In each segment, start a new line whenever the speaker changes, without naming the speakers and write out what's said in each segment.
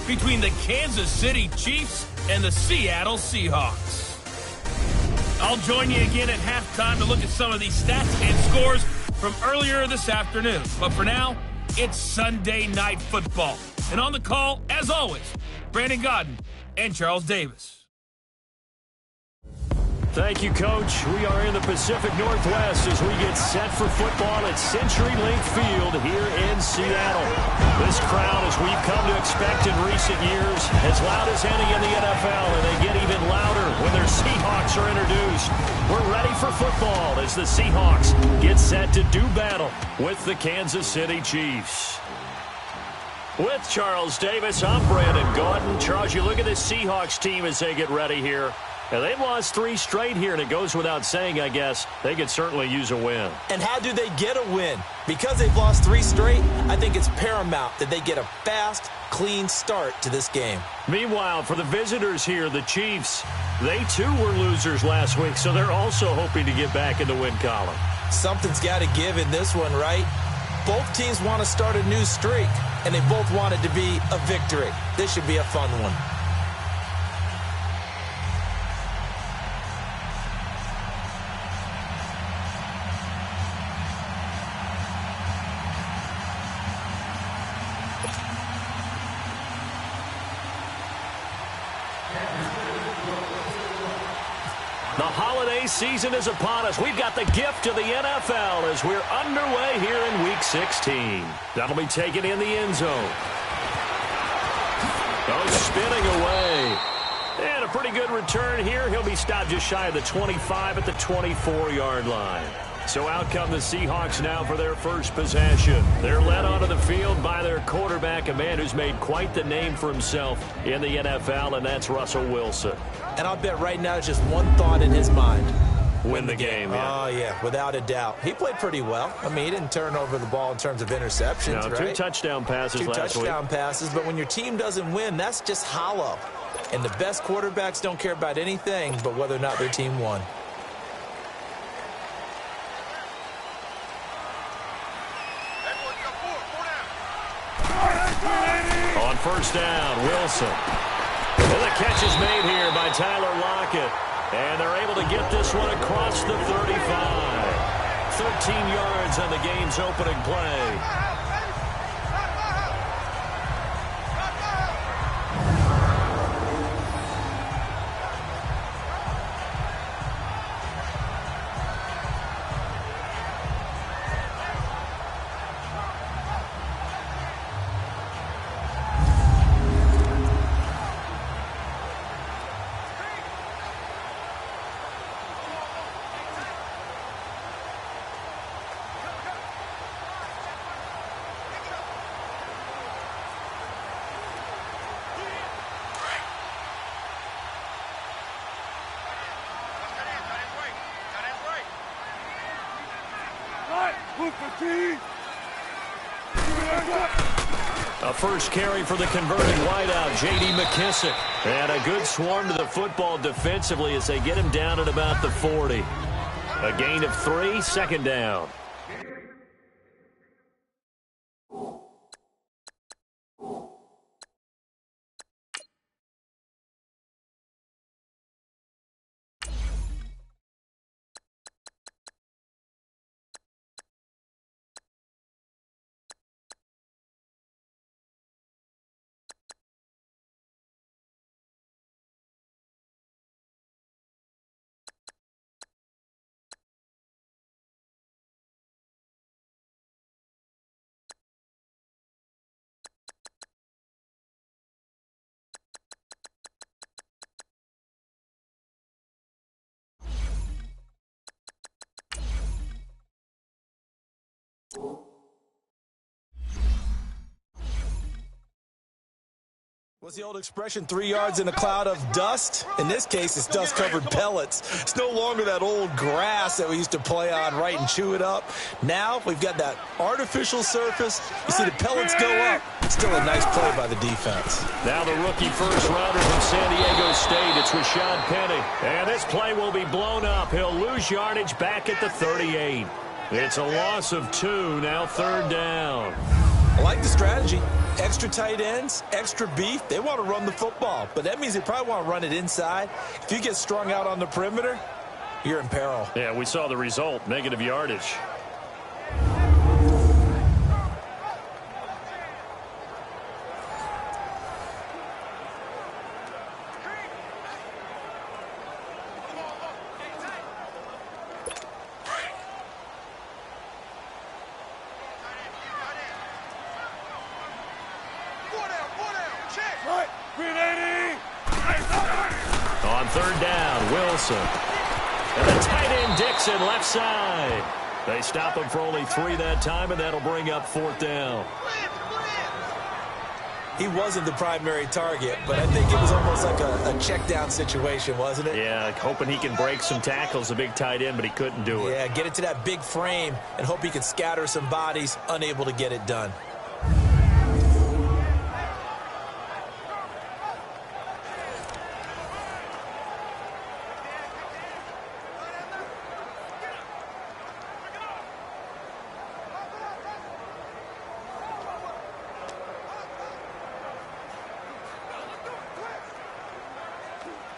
between the Kansas City Chiefs and the Seattle Seahawks. I'll join you again at halftime to look at some of these stats and scores from earlier this afternoon. But for now, it's Sunday Night Football. And on the call, as always, Brandon Godden and Charles Davis.
Thank you, Coach. We are in the Pacific Northwest as we get set for football at CenturyLink Field here in Seattle. This crowd, as we've come to expect in recent years, as loud as any in the NFL, and they get even louder when their Seahawks are introduced. We're ready for football as the Seahawks get set to do battle with the Kansas City Chiefs. With Charles Davis, I'm Brandon Godden. Charles, you look at this Seahawks team as they get ready here. And they've lost 3 straight here, and it goes without saying, I guess, they could certainly use a win.
And how do they get a win? Because they've lost 3 straight, I think it's paramount that they get a fast, clean start to this game.
Meanwhile, for the visitors here, the Chiefs, they too were losers last week, so they're also hoping to get back in the win column.
Something's got to give in this one, right? Both teams want to start a new streak, and they both want it to be a victory. This should be a fun one.
The holiday season is upon us. We've got the gift of the NFL as we're underway here in Week 16. That'll be taken in the end zone. Oh, spinning away. And a pretty good return here. He'll be stopped just shy of the 25 at the 24-yard line. So out come the Seahawks now for their first possession. They're led onto the field by their quarterback, a man who's made quite the name for himself in the NFL, and that's Russell Wilson.
And I'll bet right now it's just one thought in his mind.
Win the game, yeah.
Oh, yeah, without a doubt. He played pretty well. I mean, he didn't turn over the ball in terms of interceptions,
no,
right?
2 touchdown passes last week.
2 touchdown passes, but when your team doesn't win, that's just hollow. And the best quarterbacks don't care about anything but whether or not their team won.
On first down, Wilson. And the catch is made here by Tyler Lockett. And they're able to get this one across the 35. 13 yards on the game's opening play. A first carry for the converted wideout, J.D. McKissick. And a good swarm to the football defensively as they get him down at about the 40. A gain of 3, second down.
What's the old expression, 3 yards in a cloud of dust? In this case, it's dust-covered pellets. It's no longer that old grass that we used to play on, right, and chew it up. Now we've got that artificial surface. You see the pellets go up. Still a nice play by the defense.
Now the rookie first-rounder from San Diego State. It's Rashad Penny. And this play will be blown up. He'll lose yardage back at the 38. It's a loss of 2, now third down.
I like the strategy. Extra tight ends, extra beef, they want to run the football. But that means they probably want to run it inside. If you get strung out on the perimeter, you're in peril.
Yeah, we saw the result, negative yardage. On third down, Wilson. And the tight end Dixon left side. They stop him for only 3 that time, and that'll bring up 4th down.
He wasn't the primary target, but I think it was almost like a check down situation, wasn't it?
Yeah, hoping he can break some tackles, a big tight end, but he couldn't do it.
Yeah, get it to that big frame and hope he can scatter some bodies, unable to get it done.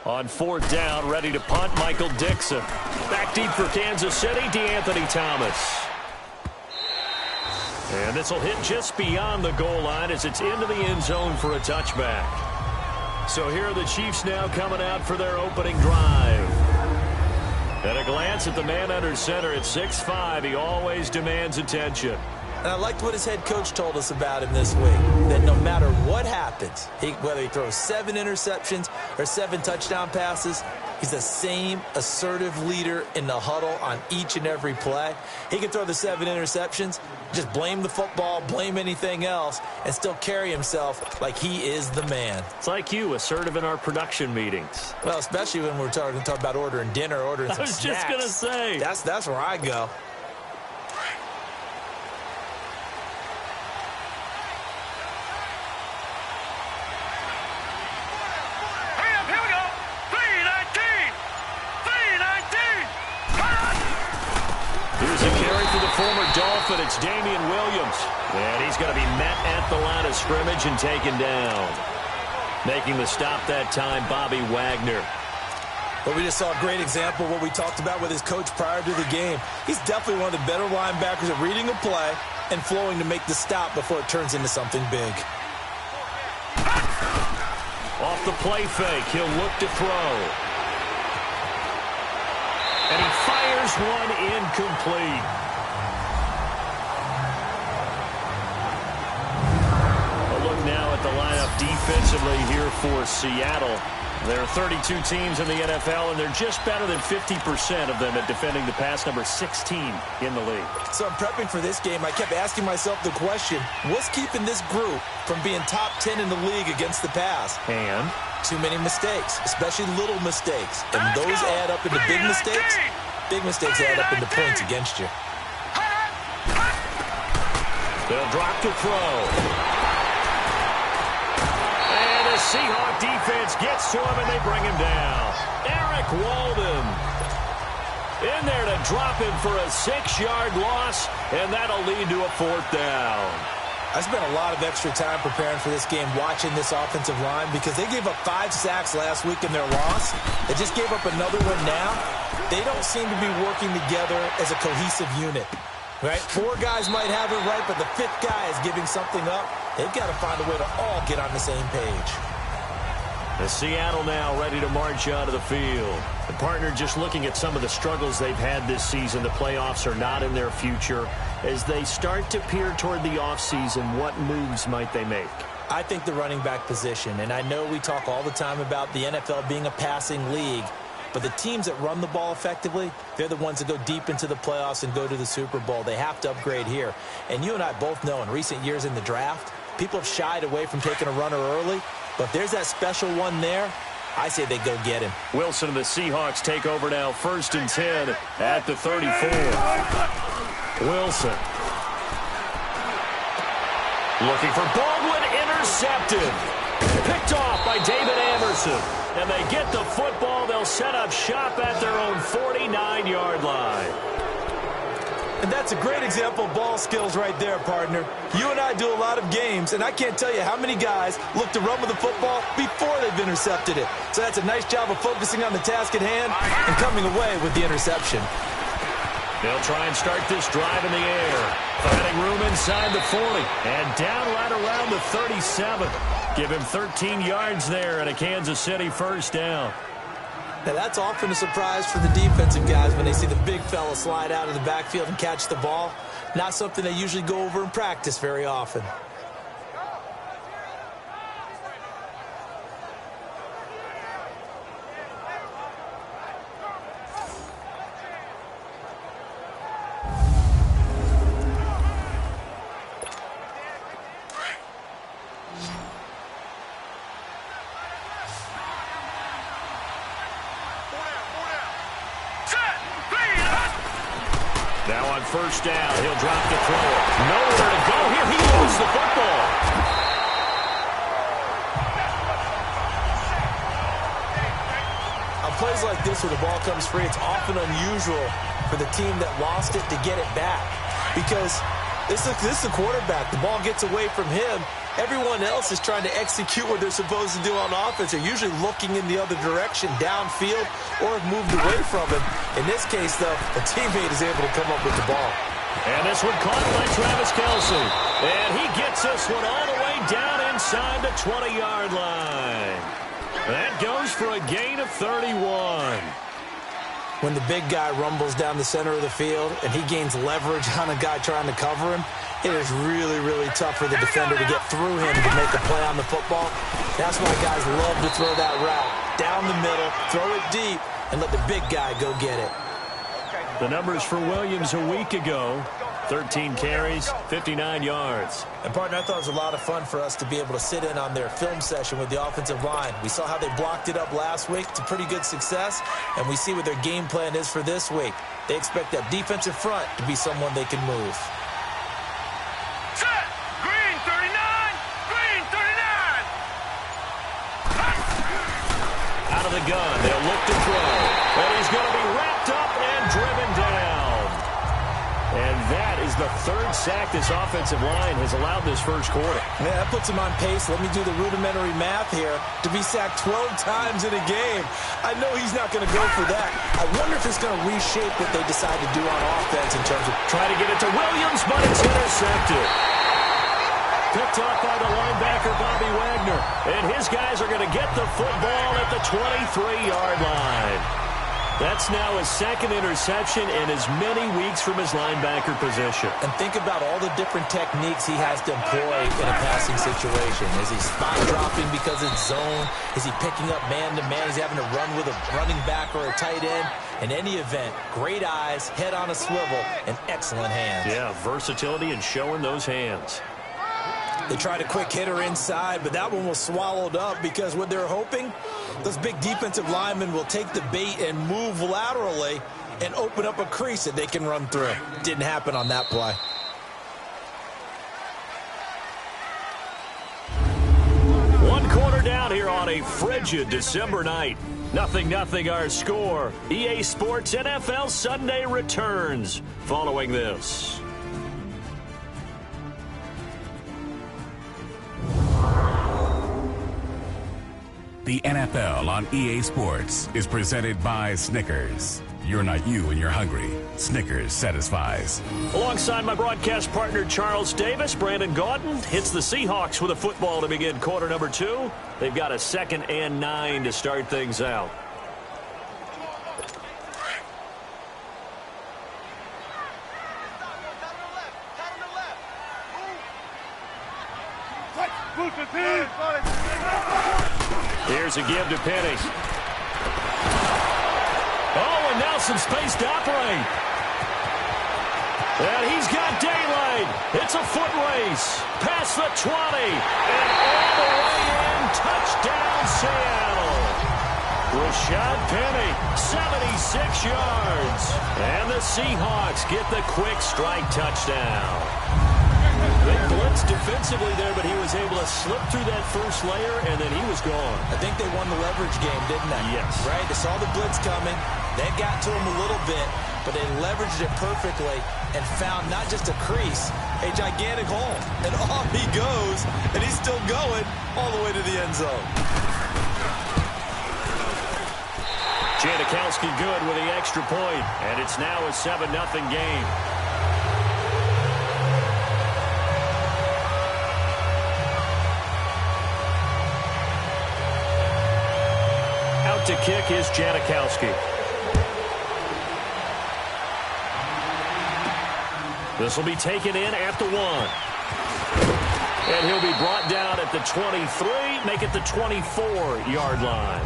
On 4th down, ready to punt, Michael Dixon. Back deep for Kansas City, DeAnthony Thomas. And this will hit just beyond the goal line as it's into the end zone for a touchback. So here are the Chiefs now coming out for their opening drive. At a glance at the man under center at 6'5", he always demands attention.
And I liked what his head coach told us about him this week, that no matter what happens, whether he throws 7 interceptions or 7 touchdown passes, he's the same assertive leader in the huddle on each and every play. He can throw the 7 interceptions, just blame the football, blame anything else, and still carry himself like he is the man.
It's like you, assertive in our production meetings.
Well, especially when we're talking about ordering dinner, ordering some snacks.
I was just going to say.
That's where I go.
Former Dolphin, it's Damian Williams. And he's going to be met at the line of scrimmage and taken down. Making the stop that time, Bobby Wagner.
Well, we just saw a great example of what we talked about with his coach prior to the game. He's definitely one of the better linebackers at reading a play and flowing to make the stop before it turns into something big.
Off the play fake, he'll look to throw. And he fires one incomplete. Now at the lineup defensively here for Seattle. There are 32 teams in the NFL, and they're just better than 50% of them at defending the pass, number 16 in the league.
So I'm prepping for this game. I kept asking myself the question, what's keeping this group from being top 10 in the league against the pass?
And?
Too many mistakes, especially little mistakes. And those add up into big mistakes. Big mistakes add up into points against you.
They'll drop to throw. Seahawk defense gets to him, and they bring him down. Eric Walden in there to drop him for a 6-yard loss, and that'll lead to a 4th down.
I spent a lot of extra time preparing for this game, watching this offensive line, because they gave up 5 sacks last week in their loss. They just gave up another one now. They don't seem to be working together as a cohesive unit. Right? 4 guys might have it right, but the 5th guy is giving something up. They've got to find a way to all get on the same page.
The Seattle now ready to march out of the field. The partner just looking at some of the struggles they've had this season. The playoffs are not in their future. As they start to peer toward the offseason, what moves might they make?
I think the running back position, and I know we talk all the time about the NFL being a passing league, but the teams that run the ball effectively, they're the ones that go deep into the playoffs and go to the Super Bowl. They have to upgrade here. And you and I both know in recent years in the draft, people have shied away from taking a runner early. But if there's that special one there, I say they go get him.
Wilson and the Seahawks take over now, 1st and 10 at the 34. Wilson. Looking for Baldwin, intercepted. Picked off by David Anderson. And they get the football. They'll set up shop at their own 49-yard line.
And that's a great example of ball skills right there, partner. You and I do a lot of games, and I can't tell you how many guys look to run with the football before they've intercepted it. So that's a nice job of focusing on the task at hand and coming away with the interception.
They'll try and start this drive in the air. Finding room inside the 40. And down right around the 37. Give him 13 yards there and a Kansas City first down.
Now, that's often a surprise for the defensive guys when they see the big fella slide out of the backfield and catch the ball. Not something they usually go over in practice very often.
Now on first down, he'll drop the throw. Nowhere to go here. He loses the football.
On plays like this where the ball comes free, it's often unusual for the team that lost it to get it back. Because this is the quarterback. The ball gets away from him. Everyone else is trying to execute what they're supposed to do on offense. They're usually looking in the other direction, downfield, or have moved away from him. In this case, though, a teammate is able to come up with the ball.
And this one caught by Travis Kelce. And he gets this one all the way down inside the 20-yard line. That goes for a gain of 31.
When the big guy rumbles down the center of the field and he gains leverage on a guy trying to cover him, it is really, really tough for the defender to get through him to make a play on the football. That's why guys love to throw that route. Down the middle, throw it deep, and let the big guy go get it.
The numbers for Williams a week ago, 13 carries, 59 yards.
And, partner, I thought it was a lot of fun for us to be able to sit in on their film session with the offensive line. We saw how they blocked it up last week to pretty good success, and we see what their game plan is for this week. They expect that defensive front to be someone they can move.
Out of the gun, they'll look to throw. And he's going to be wrapped up and driven down. And that is the third sack this offensive line has allowed this first quarter.
Man, that puts him on pace. Let me do the rudimentary math here. To be sacked 12 times in a game. I know he's not going to go for that. I wonder if it's going to reshape what they decide to do on offense in terms of
trying to get it to Williams, but it's intercepted. Picked off by the linebacker, Bobby Wagner. And his guys are going to get the football at the 23-yard line. That's now his second interception in as many weeks from his linebacker position.
And think about all the different techniques he has to employ in a passing situation. Is he spot dropping because it's zone? Is he picking up man-to-man? Is he having to run with a running back or a tight end? In any event, great eyes, head on a swivel, and excellent hands.
Yeah, versatility and showing those hands.
They tried a quick hitter inside, but that one was swallowed up because what they're hoping, those big defensive linemen will take the bait and move laterally and open up a crease that they can run through. Didn't happen on that play.
One quarter down here on a frigid December night. 0-0 our score. EA Sports NFL Sunday returns following this.
The NFL on EA Sports is presented by Snickers. You're not you and you're hungry. Snickers satisfies.
Alongside my broadcast partner Charles Davis, Brandon Gaudin hits the Seahawks with a football to begin quarter number 2. They've got a 2nd and 9 to start things out. Here's a give to Penny. Oh, and now some space to operate. And he's got daylight. It's a foot race. Past the 20. And all the way in. Touchdown, Seattle. Rashad Penny, 76 yards. And the Seahawks get the quick strike touchdown. They blitzed defensively there, but he was able to slip through that first layer, and then he was gone.
I think they won the leverage game, didn't they?
Yes.
Right? They saw the blitz coming. That got to him a little bit. but they leveraged it perfectly and found not just a crease, a gigantic hole. And off he goes, and he's still going all the way to the end zone.
Janikowski good with the extra point, and it's now a 7-0 game. Out to kick is Janikowski. This will be taken in at the 1. And he'll be brought down at the 23, make it the 24-yard line.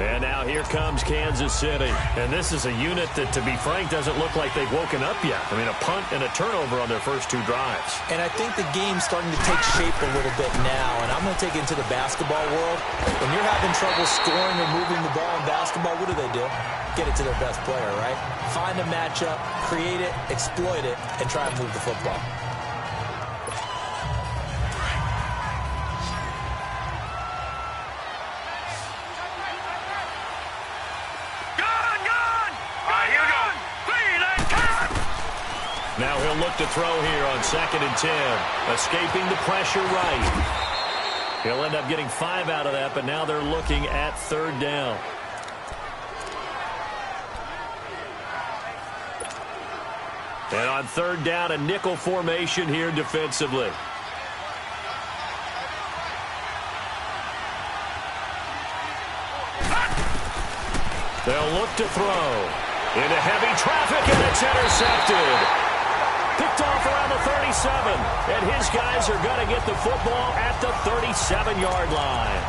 And now here comes Kansas City. And this is a unit that, to be frank, doesn't look like they've woken up yet. I mean, a punt and a turnover on their first 2 drives.
And I think the game's starting to take shape a little bit now. And I'm going to take it into the basketball world. When you're having trouble scoring or moving the ball in basketball, what do? Get it to their best player, right? Find a matchup, create it, exploit it, and try and move the football.
Now he'll look to throw here on 2nd and 10. Escaping the pressure right. He'll end up getting 5 out of that, but now they're looking at 3rd down. And on 3rd down, a nickel formation here defensively. They'll look to throw. Into heavy traffic, and it's intercepted. Picked off around the 37. And his guys are going to get the football at the 37-yard line.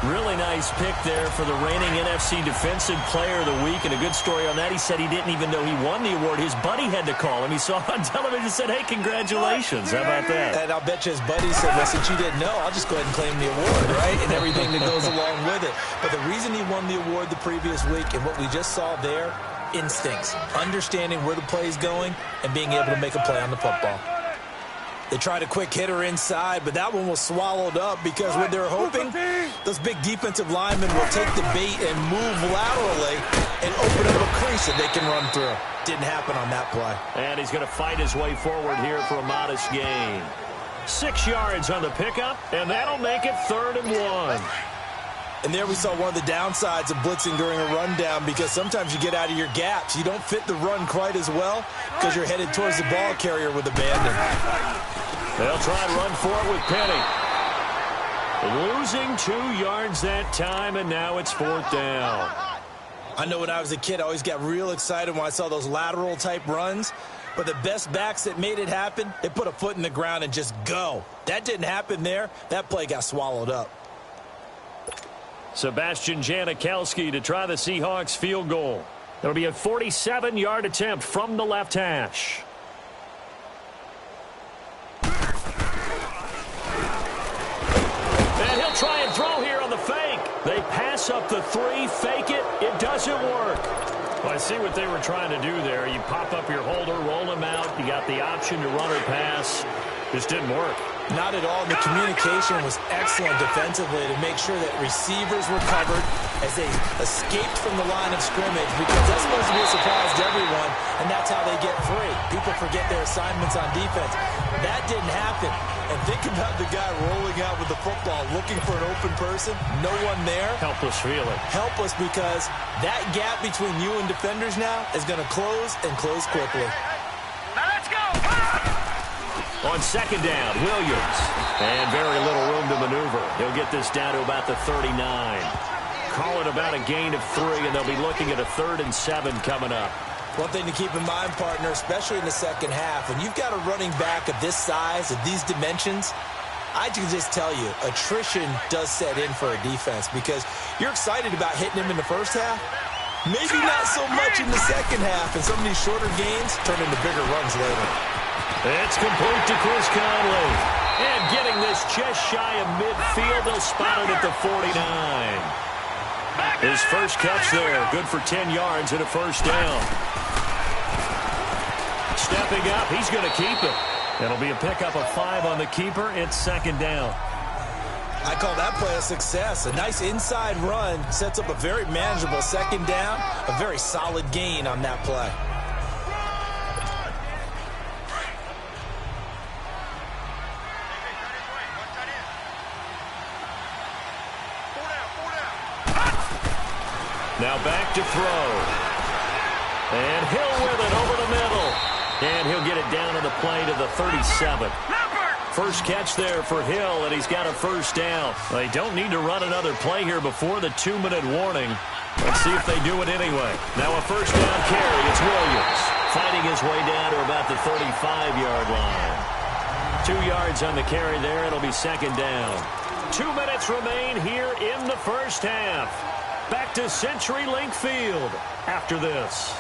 Really nice pick there for the reigning NFC Defensive Player of the Week. And a good story on that. He said he didn't even know he won the award. His buddy had to call him. He saw on television and said, hey, congratulations. How about that?
And I'll bet you his buddy said, well, since you didn't know, I'll just go ahead and claim the award, right? And everything that goes along with it. But the reason he won the award the previous week and what we just saw there, instincts, understanding where the play is going and being able to make a play on the football. They tried a quick hitter inside, but that one was swallowed up because what they're hoping, those big defensive linemen will take the bait and move laterally and open up a crease that they can run through. Didn't happen on that play.
And he's going to fight his way forward here for a modest gain. 6 yards on the pickup, and that'll make it 3rd and 1.
And there we saw one of the downsides of blitzing during a rundown because sometimes you get out of your gaps. You don't fit the run quite as well because you're headed towards the ball carrier with abandon.
They'll try and run for it with Penny. Losing 2 yards that time, and now it's 4th down.
I know when I was a kid, I always got real excited when I saw those lateral-type runs. But the best backs that made it happen, they put a foot in the ground and just go. That didn't happen there. That play got swallowed up.
Sebastian Janikowski to try the Seahawks field goal. It'll be a 47-yard attempt from the left hash. And he'll try and throw here on the fake. They pass up the 3, fake it. It doesn't work. Well, I see what they were trying to do there. You pop up your holder, roll him out. You got the option to run or pass. Just didn't work.
Not at all. The communication was excellent defensively to make sure that receivers were covered as they escaped from the line of scrimmage because that's supposed to be a surprise to everyone, and that's how they get free. People forget their assignments on defense. That didn't happen. And think about the guy rolling out with the football, looking for an open person, no one there.
Helpless feeling.
Helpless because that gap between you and defenders now is going to close and close quickly.
Now let's go!
On 2nd down, Williams. And very little room to maneuver. He'll get this down to about the 39. Call it about a gain of 3, and they'll be looking at a 3rd and 7 coming up.
One thing to keep in mind, partner, especially in the second half, when you've got a running back of this size, of these dimensions, I can just tell you, attrition does set in for a defense because you're excited about hitting him in the first half. Maybe not so much in the second half, and some of these shorter gains turn into bigger runs later.
It's complete to Chris Conley. And getting this just shy of midfield, they'll spot it at the 49. His first catch there, good for 10 yards and a 1st down. Stepping up, he's going to keep it. It'll be a pickup of 5 on the keeper. It's 2nd down.
I call that play a success. A nice inside run sets up a very manageable second down, a very solid gain on that play.
Now back to throw. And Hill with it over the middle. And he'll get it down on the play to the 37. First catch there for Hill, and he's got a first down. They don't need to run another play here before the 2-minute warning. Let's see if they do it anyway. Now a first down carry. It's Williams fighting his way down to about the 35-yard line. 2 yards on the carry there. It'll be second down. 2 minutes remain here in the first half. Back to CenturyLink Field after this.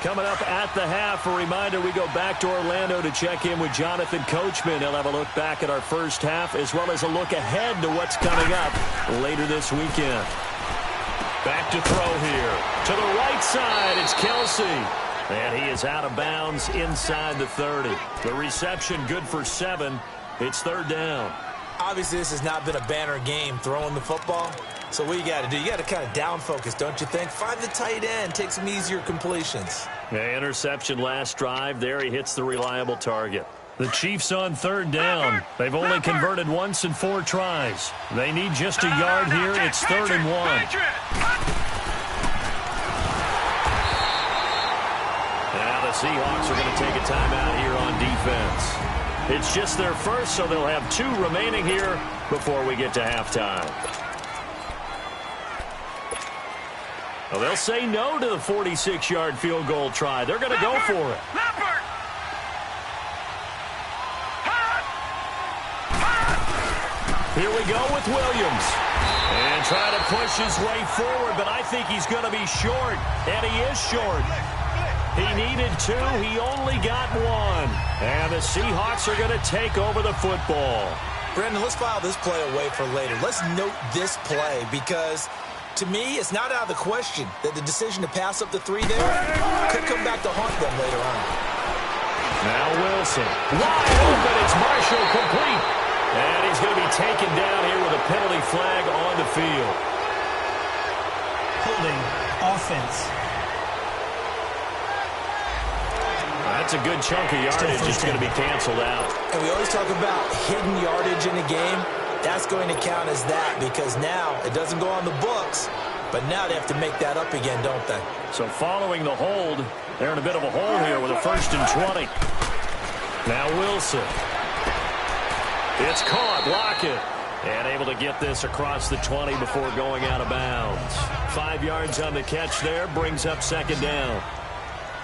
Coming up at the half, a reminder, we go back to Orlando to check in with Jonathan Coachman. He'll have a look back at our first half as well as a look ahead to what's coming up later this weekend. Back to throw here. To the right side, it's Kelsey. And he is out of bounds inside the 30. The reception good for 7. It's third down.
Obviously, this has not been a banner game throwing the football. So what you got to do, you got to kind of down focus, don't you think? Find the tight end, take some easier completions.
Yeah, interception last drive. There he hits the reliable target. The Chiefs on third down. They've only converted once in 4 tries. They need just a yard here. It's 3rd and 1. Now the Seahawks are going to take a timeout here on defense. It's just their first, so they'll have 2 remaining here before we get to halftime. Well, they'll say no to the 46-yard field goal try. They're going to go for it. Here we go with Williams. And try to push his way forward, but I think he's going to be short. And he is short. He needed 2. He only got 1. And the Seahawks are going to take over the football.
Brandon, let's file this play away for later. Let's note this play because, to me, it's not out of the question that the decision to pass up the 3 there could come back to haunt them later on.
Now Wilson. Wide open. It's Marshall complete. And he's going to be taken down here with a penalty flag on the field.
Holding offense.
That's a good chunk of yardage. It's going to be canceled out.
And we always talk about hidden yardage in a game. That's going to count as that because now it doesn't go on the books, but now they have to make that up again, don't they?
So following the hold, they're in a bit of a hole here with a 1st and 20. Now Wilson. It's caught. Lockett. And able to get this across the 20 before going out of bounds. 5 yards on the catch there. Brings up second down.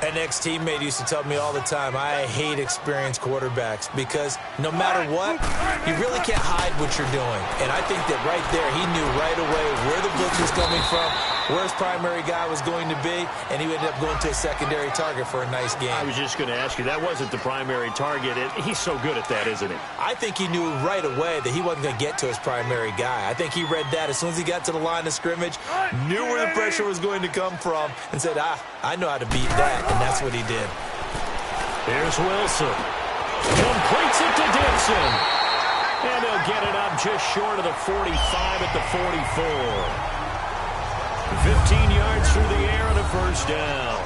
An ex-teammate used to tell me all the time, I hate experienced quarterbacks because no matter what, you really can't hide what you're doing. And I think that right there, he knew right away where the blitz was coming from, where his primary guy was going to be, and he ended up going to a secondary target for a nice game.
I was just going to ask you, that wasn't the primary target. He's so good at that, isn't he?
I think he knew right away that he wasn't going to get to his primary guy. I think he read that as soon as he got to the line of scrimmage, knew where the pressure was going to come from, and said, I know how to beat that, and that's what he did.
Here's Wilson. Completes it to Dixon. And they'll get it up just short of the 45 at the 44. 15 yards through the air and a first down.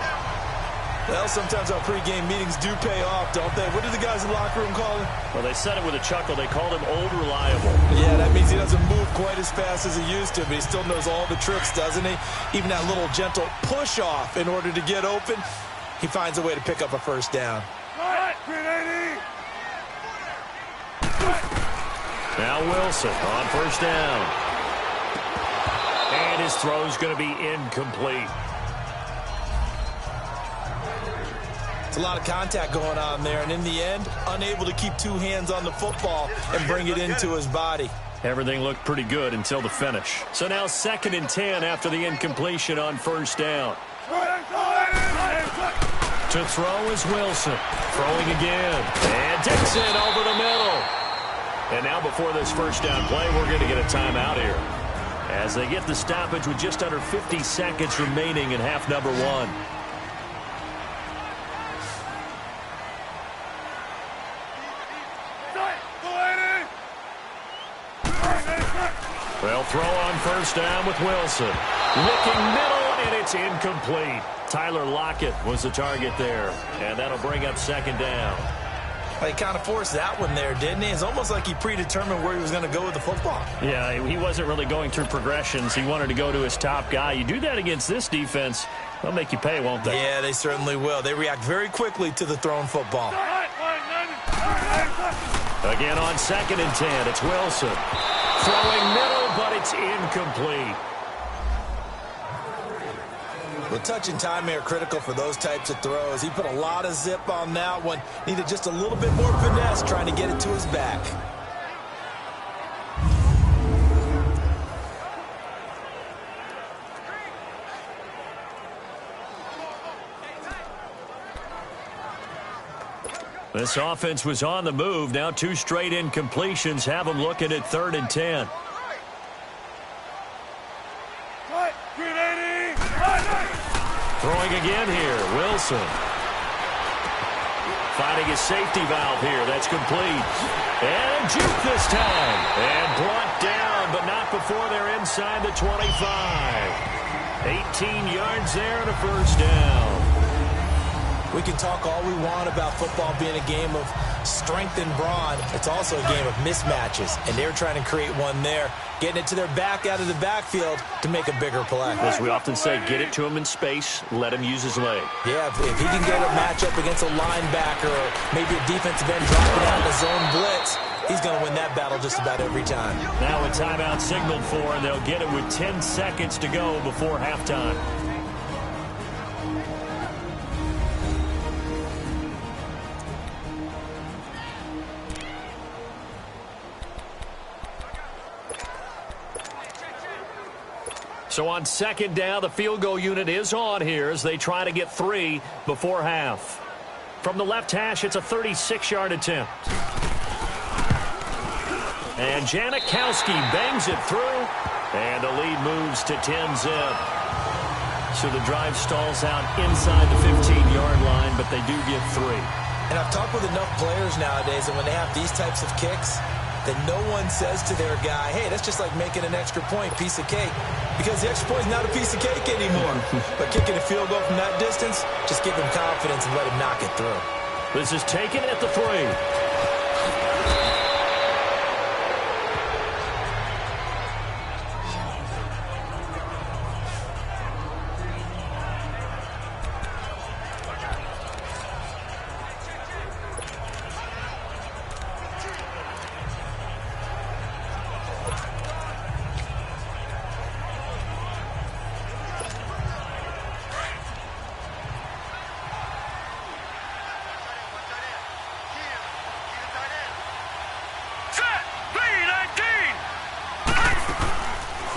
Well, sometimes our pregame meetings do pay off, don't they? What do the guys in the locker room call him?
Well, they said it with a chuckle. They called him Old Reliable.
Yeah, that means he doesn't move quite as fast as he used to, but he still knows all the tricks, doesn't he? Even that little gentle push-off in order to get open, he finds a way to pick up a first down.
Now Wilson on first down. And his throw's going to be incomplete.
It's a lot of contact going on there, and in the end, unable to keep 2 hands on the football and bring it into his body.
Everything looked pretty good until the finish. So now 2nd and 10 after the incompletion on first down. To throw is Wilson. Throwing again. And Dixon over the middle. And now before this first down play, we're going to get a timeout here, as they get the stoppage with just under 50 seconds remaining in half number 1. They'll throw on first down with Wilson. Looking middle, and it's incomplete. Tyler Lockett was the target there, and that'll bring up second down.
He kind of forced that one there, didn't he? It's almost like he predetermined where he was going to go with the football.
Yeah, he wasn't really going through progressions. He wanted to go to his top guy. You do that against this defense, they'll make you pay, won't they?
Yeah, they certainly will. They react very quickly to the thrown football.
Again on 2nd and 10, it's Wilson. Throwing middle, but it's incomplete.
The touch and timing are critical for those types of throws. He put a lot of zip on that one. Needed just a little bit more finesse trying to get it to his back.
This offense was on the move. Now 2 straight incompletions have them looking at 3rd and 10. Throwing again here, Wilson. Finding his safety valve here. That's complete. And juke this time. And brought down, but not before they're inside the 25. 18 yards there and a first down.
We can talk all we want about football being a game of strength and brawn. It's also a game of mismatches, and they're trying to create one there, getting it to their back out of the backfield to make a bigger play.
As we often say, get it to him in space, let him use his leg.
Yeah, if he can get a matchup against a linebacker or maybe a defensive end dropping out in the zone blitz, he's going to win that battle just about every time.
Now a timeout signaled for, and they'll get it with 10 seconds to go before halftime. So on 2nd down, the field goal unit is on here as they try to get 3 before half. From the left hash, it's a 36-yard attempt. And Janikowski bangs it through, and the lead moves to 10-zip. So the drive stalls out inside the 15-yard line, but they do get 3.
And I've talked with enough players nowadays that when they have these types of kicks, that no one says to their guy, hey, that's just like making an extra point, piece of cake. Because the extra point is not a piece of cake anymore. But kicking a field goal from that distance, just give him confidence and let him knock it through.
This is taken at the 3.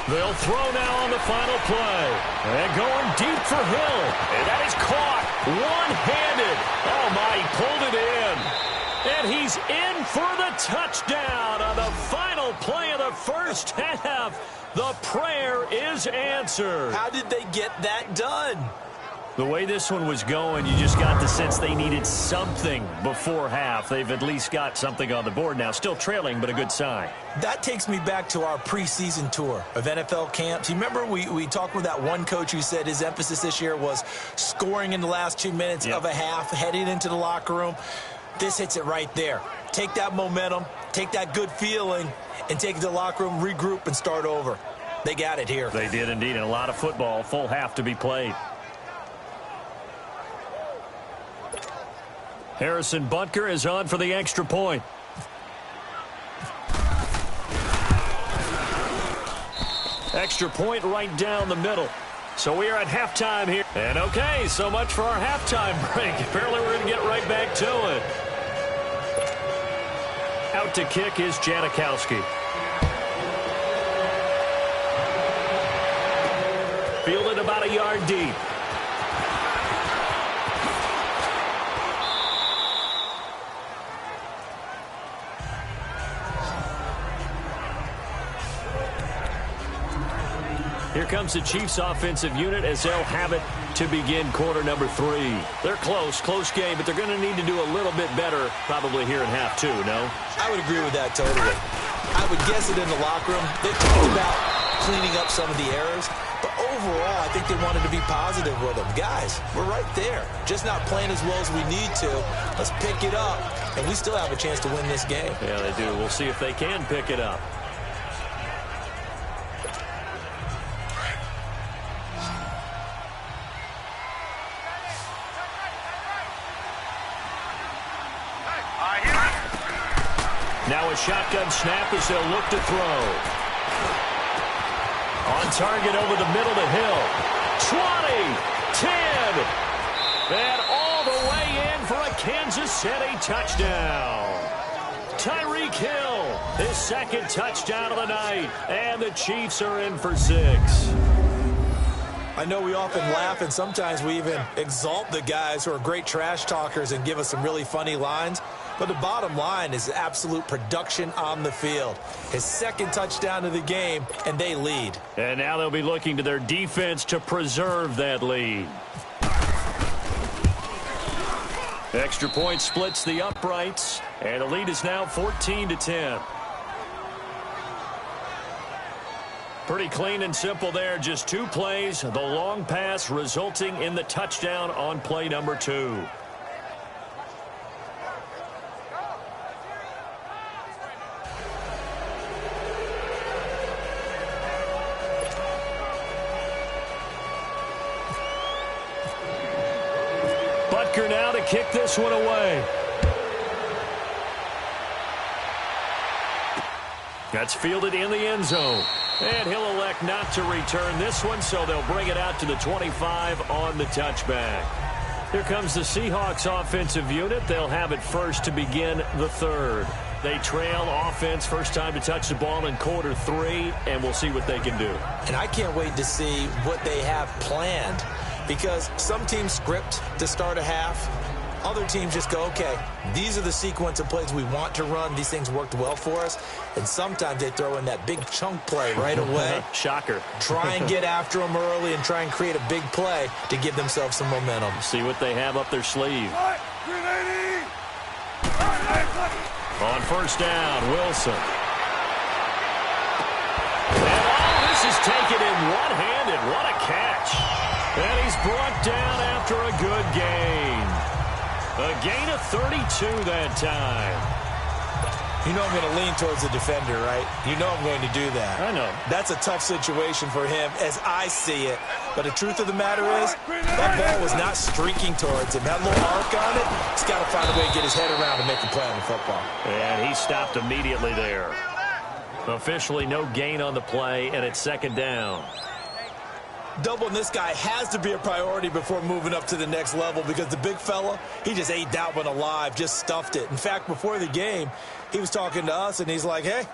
They'll throw now on the final play. And going deep for Hill. And that is caught one-handed. Oh, my, he pulled it in. And he's in for the touchdown on the final play of the first half. The prayer is answered.
How did they get that done?
The way this one was going, you just got the sense they needed something before half. They've at least got something on the board now. Still trailing, but a good sign.
That takes me back to our preseason tour of NFL camps. You remember we talked with that one coach who said his emphasis this year was scoring in the last 2 minutes of a half, heading into the locker room. This hits it right there. Take that momentum, take that good feeling, and take it to the locker room, regroup, and start over. They got it here.
They did indeed, and a lot of football, full half to be played. Harrison Butker is on for the extra point. Extra point right down the middle. So we are at halftime here. And okay, so much for our halftime break. Apparently we're going to get right back to it. Out to kick is Janikowski. Fielded about a yard deep. Here comes the Chiefs offensive unit as they'll have it to begin quarter number 3. They're close game, but they're going to need to do a little bit better probably here in half 2, no?
I would agree with that totally. I would guess it in the locker room. They talked about cleaning up some of the errors. But overall, I think they wanted to be positive with them. Guys, we're right there. Just not playing as well as we need to. Let's pick it up, and we still have a chance to win this game.
Yeah, they do. We'll see if they can pick it up. Now a shotgun snap as they'll look to throw. On target over the middle to Hill. 20, 10, and all the way in for a Kansas City touchdown. Tyreek Hill, his second touchdown of the night, and the Chiefs are in for 6.
I know we often laugh, and sometimes we even exalt the guys who are great trash talkers and give us some really funny lines. But the bottom line is absolute production on the field. His second touchdown of the game, and they lead.
And now they'll be looking to their defense to preserve that lead. Extra point splits the uprights, and the lead is now 14-10. Pretty clean and simple there. Just 2 plays. The long pass resulting in the touchdown on play number 2. Butker now to kick this one away. That's fielded in the end zone. And he'll elect not to return this one, so they'll bring it out to the 25 on the touchback. Here comes the Seahawks offensive unit. They'll have it first to begin the third. They trail offense, first time to touch the ball in quarter 3, and we'll see what they can do.
And I can't wait to see what they have planned, because some teams script to start a half. Other teams just go, okay, these are the sequence of plays we want to run. These things worked well for us. And sometimes they throw in that big chunk play right away.
Shocker.
Try and get after them early and try and create a big play to give themselves some momentum.
See what they have up their sleeve. On first down, Wilson. And all this is taken in one-handed. What a catch. And he's brought down after a good gain. A gain of 32 that time.
You know I'm going to lean towards the defender, right? You know I'm going to do that.
I know.
That's a tough situation for him as I see it. But the truth of the matter is, that ball was not streaking towards him. That little arc on it, he's got to find a way to get his head around and make a play on the football.
And he stopped immediately there. Officially no gain on the play, and it's second down.
Doubling this guy has to be a priority before moving up to the next level, because the big fella, he just ate that one alive, just stuffed it. In fact, before the game, he was talking to us, and he's like, hey,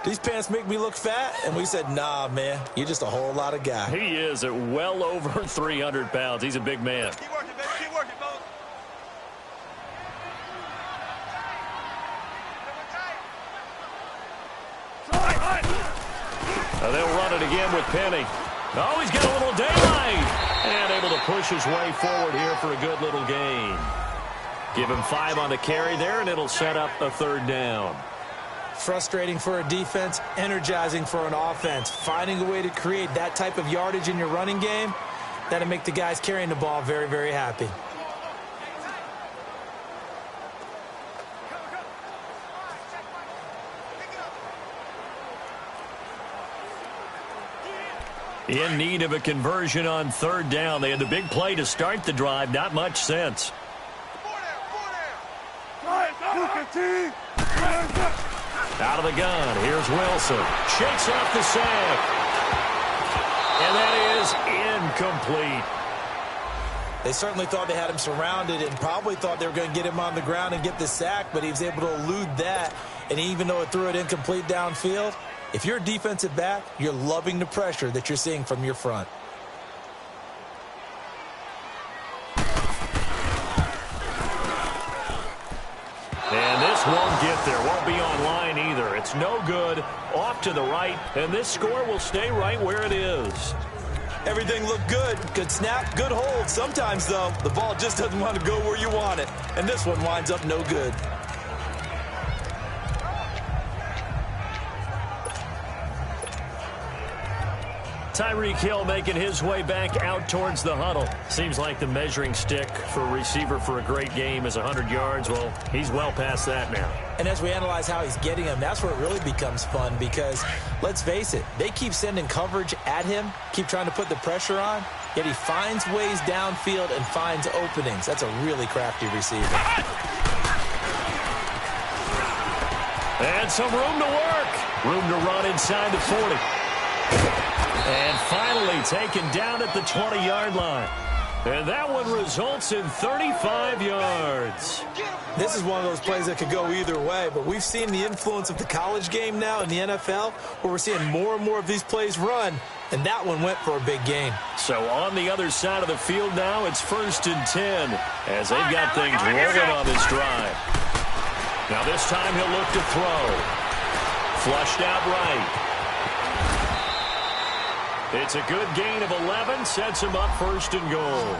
these pants make me look fat? And we said, nah, man, you're just a whole lot of guy.
He is at well over 300 pounds. He's a big man.
Keep working, baby. Keep working, folks.
They'll run it again with Penny. Oh, he's got a little daylight. And able to push his way forward here for a good little gain. Give him 5 on the carry there, and it'll set up a third down.
Frustrating for a defense, energizing for an offense. Finding a way to create that type of yardage in your running game, that'll make the guys carrying the ball very, very happy.
In need of a conversion on third down. They had the big play to start the drive. Not much sense. Out of the gun. Here's Wilson. Shakes off the sack. And that is incomplete.
They certainly thought they had him surrounded and probably thought they were going to get him on the ground and get the sack, but he was able to elude that. And even though it threw it incomplete downfield, if you're a defensive back, you're loving the pressure that you're seeing from your front.
And this won't get there. Won't be online either. It's no good. Off to the right. And this score will stay right where it is.
Everything looked good. Good snap, good hold. Sometimes, though, the ball just doesn't want to go where you want it. And this one winds up no good.
Tyreek Hill making his way back out towards the huddle. Seems like the measuring stick for a receiver for a great game is 100 yards. Well, he's well past that now.
And as we analyze how he's getting them, that's where it really becomes fun because, let's face it, they keep sending coverage at him, keep trying to put the pressure on, yet he finds ways downfield and finds openings. That's a really crafty receiver.
And some room to work. Room to run inside the 40. And finally taken down at the 20-yard line. And that one results in 35 yards.
This is one of those plays that could go either way, but we've seen the influence of the college game now in the NFL, where we're seeing more and more of these plays run, and that one went for a big gain.
So on the other side of the field now, it's 1st and 10, as they've got things rolling on this drive. Now this time he'll look to throw. Flushed out right. It's a good gain of 11, sets him up 1st and goal.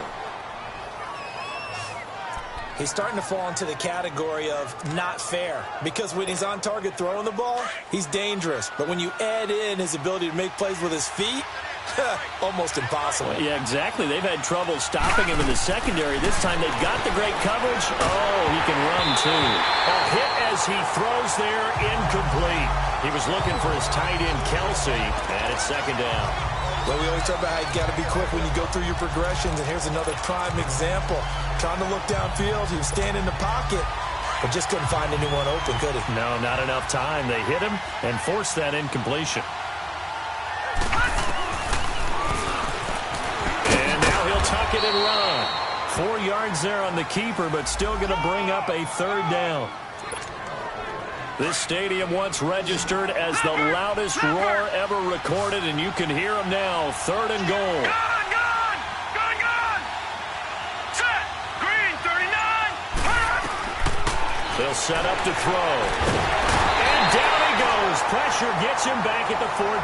He's starting to fall into the category of not fair, because when he's on target throwing the ball, he's dangerous. But when you add in his ability to make plays with his feet, almost impossible.
Yeah, exactly. They've had trouble stopping him in the secondary. This time they've got the great coverage. Oh, he can run too. A hit as he throws there, incomplete. He was looking for his tight end, Kelsey, and it's 2nd down.
Well, we always talk about how you got to be quick when you go through your progressions, and here's another prime example. Trying to look downfield, he was standing in the pocket, but just couldn't find anyone open, could he?
No, not enough time. They hit him and forced that incompletion. And now he'll tuck it and run. 4 yards there on the keeper, but still going to bring up a 3rd down. This stadium once registered as the loudest roar ever recorded, and you can hear him now. 3rd and goal.
Gun! Set! Green, 39!
They'll set up to throw. And down he goes. Pressure gets him back at the 14.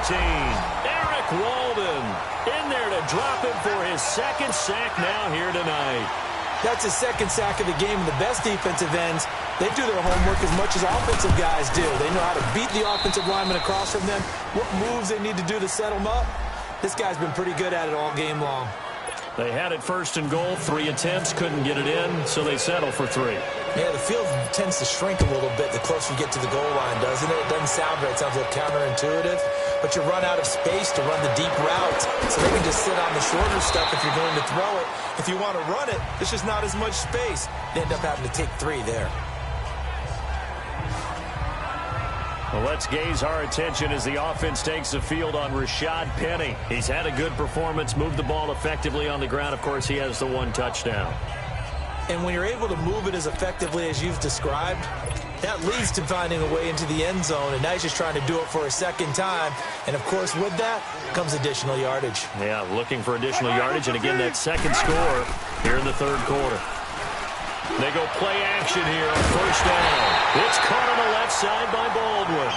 Eric Walden in there to drop him for his 2nd sack now here tonight.
That's his 2nd sack of the game. And the best defensive ends, they do their homework as much as offensive guys do. They know how to beat the offensive lineman across from them, what moves they need to do to set them up. This guy's been pretty good at it all game long.
They had it 1st and goal, 3 attempts, couldn't get it in, so they settle for 3.
Yeah, the field tends to shrink a little bit the closer you get to the goal line, doesn't it? It doesn't sound right. It sounds a little counterintuitive. But you run out of space to run the deep routes, so they can just sit on the shorter stuff if you're going to throw it. If you want to run it, there's just not as much space. They end up having to take 3 there.
Well, let's gaze our attention as the offense takes the field on Rashad Penny. He's had a good performance, moved the ball effectively on the ground. Of course, he has the 1 touchdown.
And when you're able to move it as effectively as you've described, that leads to finding a way into the end zone, and now he's just trying to do it for a 2nd time. And, of course, with that comes additional yardage.
Yeah, looking for additional yardage, and again, that 2nd score here in the 3rd quarter. They go play action here on 1st down. It's caught on the left side by Baldwin.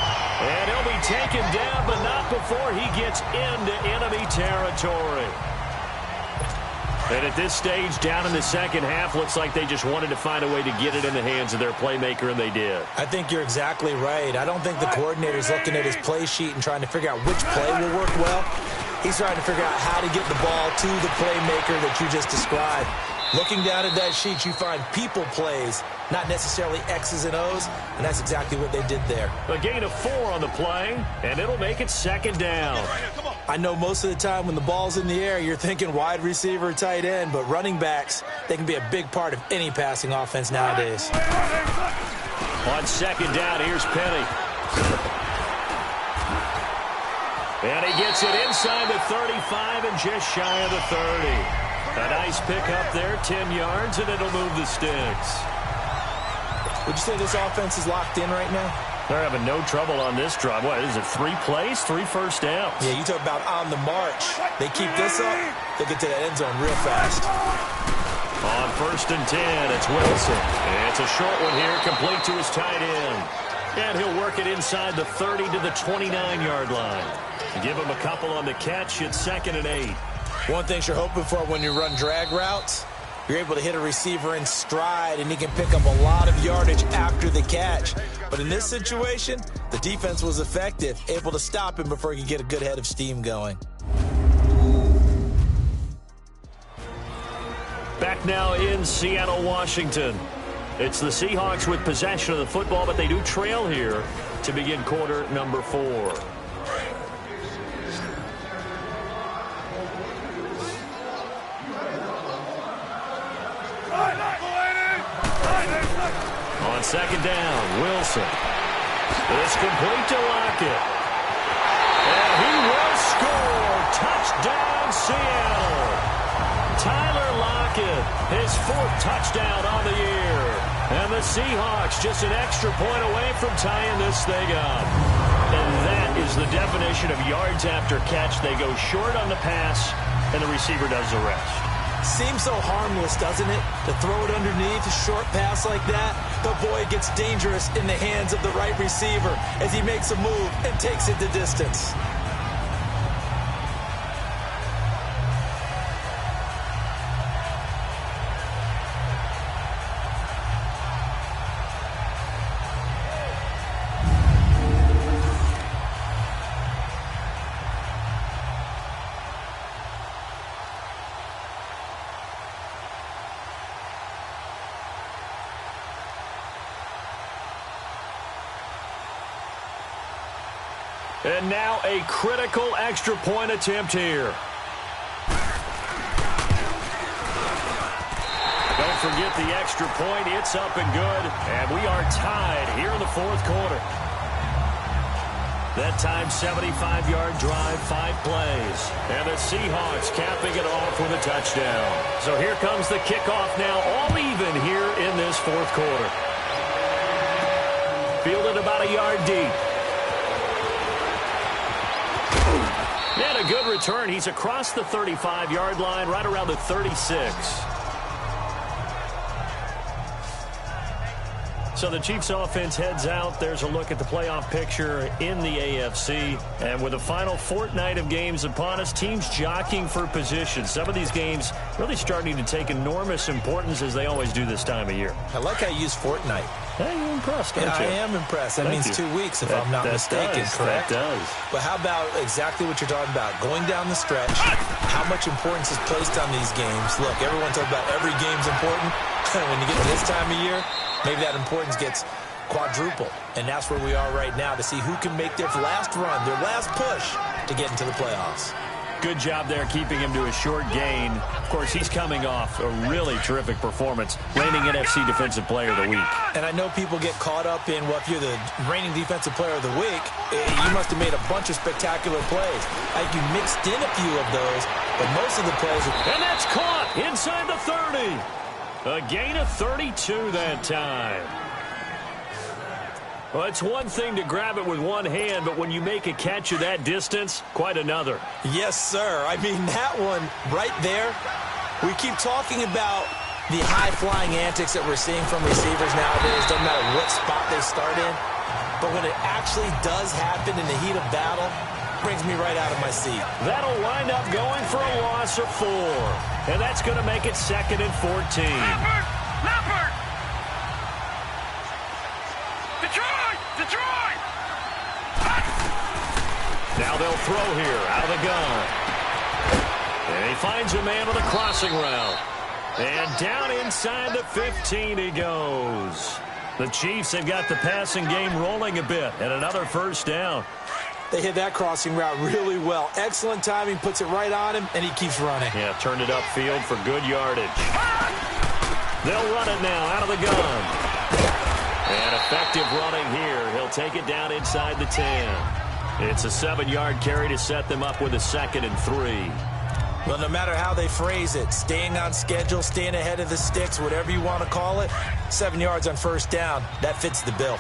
And he'll be taken down, but not before he gets into enemy territory. And at this stage, down in the 2nd half, looks like they just wanted to find a way to get it in the hands of their playmaker, and they did.
I think you're exactly right. I don't think the coordinator's looking at his play sheet and trying to figure out which play will work well. He's trying to figure out how to get the ball to the playmaker that you just described. Looking down at that sheet, you find people plays, not necessarily X's and O's, and that's exactly what they did there.
A gain of 4 on the play, and it'll make it 2nd down.
I know most of the time when the ball's in the air, you're thinking wide receiver, tight end, but running backs, they can be a big part of any passing offense nowadays.
On 2nd down, here's Penny. And he gets it inside the 35 and just shy of the 30. A nice pickup there, 10 yards, and it'll move the sticks.
Would you say this offense is locked in right now?
They're having no trouble on this drive. What, is it 3 plays, 3 first downs?
Yeah, you talk about on the march. They keep this up, they get to that end zone real fast.
On 1st and 10, it's Wilson. It's a short one here, complete to his tight end. And he'll work it inside the 30 to the 29-yard line. Give him a couple on the catch. It's 2nd and 8.
One thing you're hoping for when you run drag routes, you're able to hit a receiver in stride, and he can pick up a lot of yardage after the catch. But in this situation, the defense was effective, able to stop him before he could get a good head of steam going.
back now in Seattle, Washington. It's the Seahawks with possession of the football, but they do trail here to begin quarter number 4. On second down, Wilson. It's complete to Lockett. And he will score. Touchdown, Seattle. Tyler Lockett, his 4th touchdown on the year. And the Seahawks just an extra point away from tying this thing up. And that is the definition of yards after catch. They go short on the pass, and the receiver does the rest.
Seems so harmless, doesn't it? To throw it underneath, a short pass like that. But boy, it gets dangerous in the hands of the right receiver as he makes a move and takes it the distance.
And now a critical extra point attempt here. Don't forget the extra point. It's up and good. And we are tied here in the 4th quarter. That time, 75-yard drive, 5 plays. And the Seahawks capping it off with a touchdown. So here comes the kickoff now, all even here in this 4th quarter. Fielded about a yard deep. And a good return. He's across the 35-yard line, right around the 36. So the Chiefs offense heads out. There's a look at the playoff picture in the AFC. And with the final fortnight of games upon us, teams jockeying for position. Some of these games really starting to take enormous importance as they always do this time of year.
I like how you use fortnight.
Hey, you're impressed, aren't you?
I am impressed. That means 2 weeks, if I'm not mistaken, correct?
That does.
But how about exactly what you're talking about? Going down the stretch, how much importance is placed on these games? Look, everyone talks about every game's important. When you get to this time of year, maybe that importance gets quadrupled. And that's where we are right now to see who can make their last run, their last push to get into the playoffs.
Good job there keeping him to a short gain. Of course, he's coming off a really terrific performance, reigning NFC Defensive Player of the Week.
And I know people get caught up in, well, if you're the reigning Defensive Player of the Week, you must have made a bunch of spectacular plays. Like you mixed in a few of those, but most of the plays
And that's caught inside the 30. A gain of 32 that time. Well, it's one thing to grab it with one hand, but when you make a catch of that distance, quite another.
Yes, sir. I mean, that one right there, we keep talking about the high-flying antics that we're seeing from receivers nowadays. Doesn't matter what spot they start in. But when it actually does happen in the heat of battle, it brings me right out of my seat.
That'll wind up going for a loss of 4. And that's going to make it 2nd and 14.
Leopard! Detroit!
Now they'll throw here out of the gun. And he finds a man on the crossing route. And down inside the 15 he goes. The Chiefs have got the passing game rolling a bit. And another first down.
They hit that crossing route really well. Excellent timing, puts it right on him, and he keeps running.
Yeah, turned it upfield for good yardage. They'll run it now out of the gun. And effective running here. He'll take it down inside the 10. It's a 7-yard carry to set them up with a 2nd and 3.
Well, no matter how they phrase it, staying on schedule, staying ahead of the sticks, whatever you want to call it, 7 yards on first down, that fits the bill.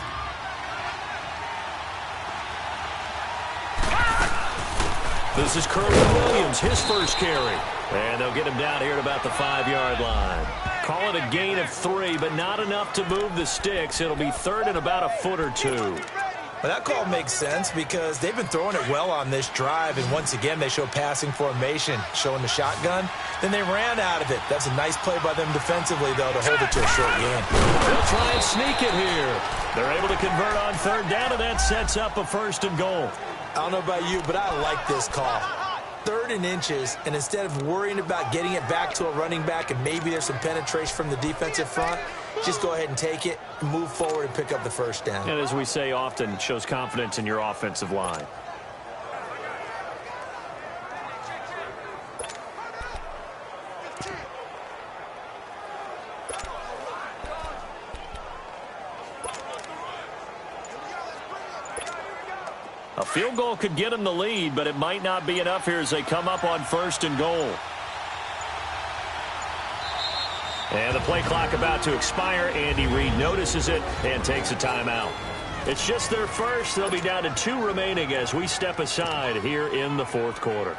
This is Curly Williams, his first carry. And they'll get him down here at about the 5-yard line. Call it a gain of 3, but not enough to move the sticks. It'll be 3rd and about a foot or 2.
Well, that call makes sense because they've been throwing it well on this drive, and once again they show passing formation, showing the shotgun. Then they ran out of it. That's a nice play by them defensively, though, to hold it to a short gain.
They'll try and sneak it here. They're able to convert on 3rd down, and that sets up a 1st and goal.
I don't know about you, but I like this call. 3rd and inches, and instead of worrying about getting it back to a running back and maybe there's some penetration from the defensive front, just go ahead and take it, move forward, and pick up the first down.
And as we say often, it shows confidence in your offensive line. A field goal could get them the lead, but it might not be enough here as they come up on 1st and goal. And the play clock about to expire. Andy Reid notices it and takes a timeout. It's just their first. They'll be down to 2 remaining as we step aside here in the 4th quarter.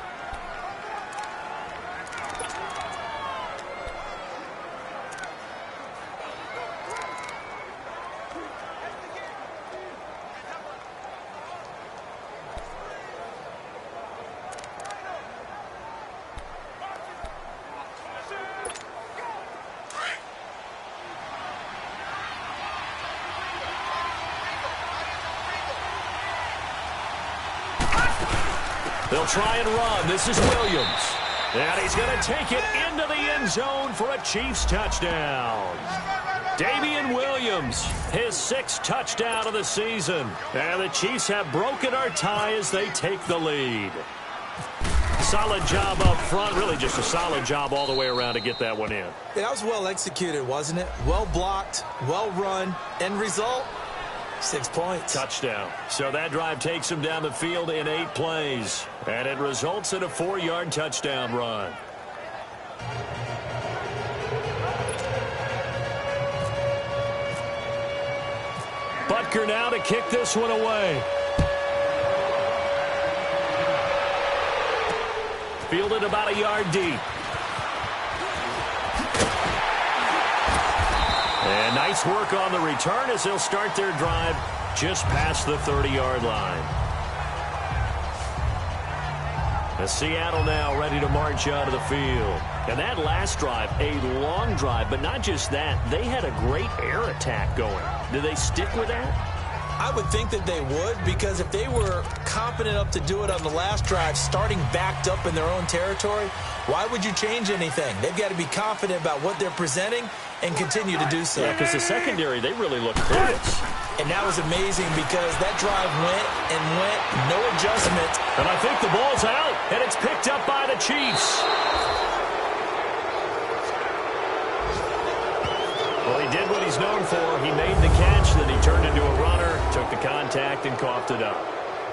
They'll try and run. This is Williams. And he's going to take it into the end zone for a Chiefs touchdown. Damian Williams, his 6th touchdown of the season. And the Chiefs have broken our tie as they take the lead. Solid job up front. Really just a solid job all the way around to get that one in.
Yeah, that was well executed, wasn't it? Well blocked, well run. End result, 6 points.
Touchdown. So that drive takes him down the field in 8 plays. And it results in a 4-yard touchdown run. Butker now to kick this one away. Fielded about a yard deep. And nice work on the return as they'll start their drive just past the 30-yard line. As Seattle now ready to march out of the field. And that last drive, a long drive, but not just that. They had a great air attack going. Do they stick with that?
I would think that they would, because if they were confident enough to do it on the last drive, starting backed up in their own territory, why would you change anything? They've got to be confident about what they're presenting and continue to do so.
Yeah, because the secondary, they really look clueless.
And that was amazing because that drive went and went, no adjustment.
And I think the ball's out, and it's picked up by the Chiefs. Well, he did what he's known for. He made the catch, then he turned into a runner, took the contact, and coughed it up.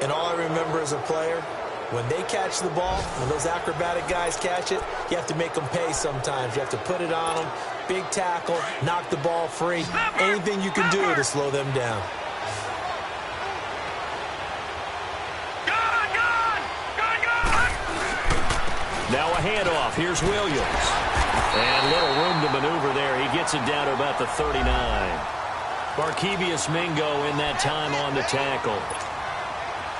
And all I remember as a player, when they catch the ball, when those acrobatic guys catch it, you have to make them pay sometimes. You have to put it on them, big tackle, knock the ball free. Anything you can do to slow them down.
Now a handoff. Here's Williams. And little room to maneuver there. He gets it down to about the 39. Barkevious Mingo in that time on the tackle.